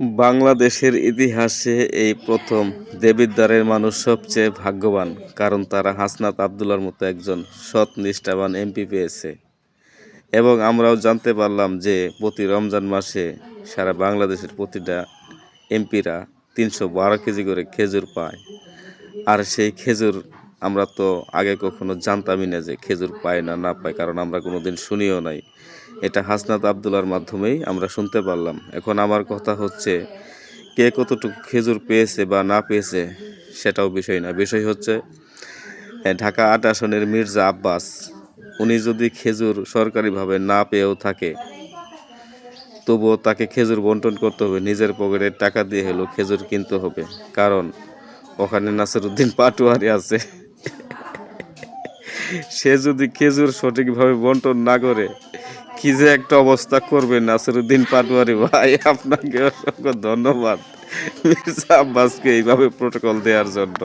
বাংলাদেশের ইতিহাসে এই প্রথম দেবিদ্বারের মানুষ সবচেয়ে ভাগ্যবান, কারণ তারা হাসনাত আবদুল্লাহর মতো একজন সৎ নিষ্ঠাবান এমপি পেয়েছে। এবং আমরাও জানতে পারলাম যে প্রতি রমজান মাসে সারা বাংলাদেশের প্রতিটা এমপিরা 312 কেজি করে খেজুর পায়। আর সেই খেজুর আমরা তো আগে কখনো জানতামই না যে খেজুর পায় না পায়, কারণ আমরা কোনোদিন শুনিও নাই। এটা হাসনাত আবদুল্লাহর মাধ্যমেই আমরা শুনতে পারলাম। এখন আমার কথা হচ্ছে, কে কতটুকু খেজুর পেয়েছে বা না পেয়েছে সেটাও বিষয় না, বিষয় হচ্ছে ঢাকা ৮ আসনের মির্জা আব্বাস, উনি যদি খেজুর সরকারিভাবে না পেয়েও থাকে, তবুও তাকে খেজুর বন্টন করতে হবে, নিজের পকেটের টাকা দিয়ে হলেও খেজুর কিনতে হবে। কারণ ওখানে নাসিরউদ্দিন পাটোয়ারি আছে। সে যদি খেজুর সঠিকভাবে বন্টন না করে কি যে একটা অবস্থা করবে নাসিরউদ্দিন পাটোয়ারি ভাই। আপনাকে অসংখ্য ধন্যবাদ মির্জা আব্বাসকে এইভাবে প্রোটোকল দেওয়ার জন্য।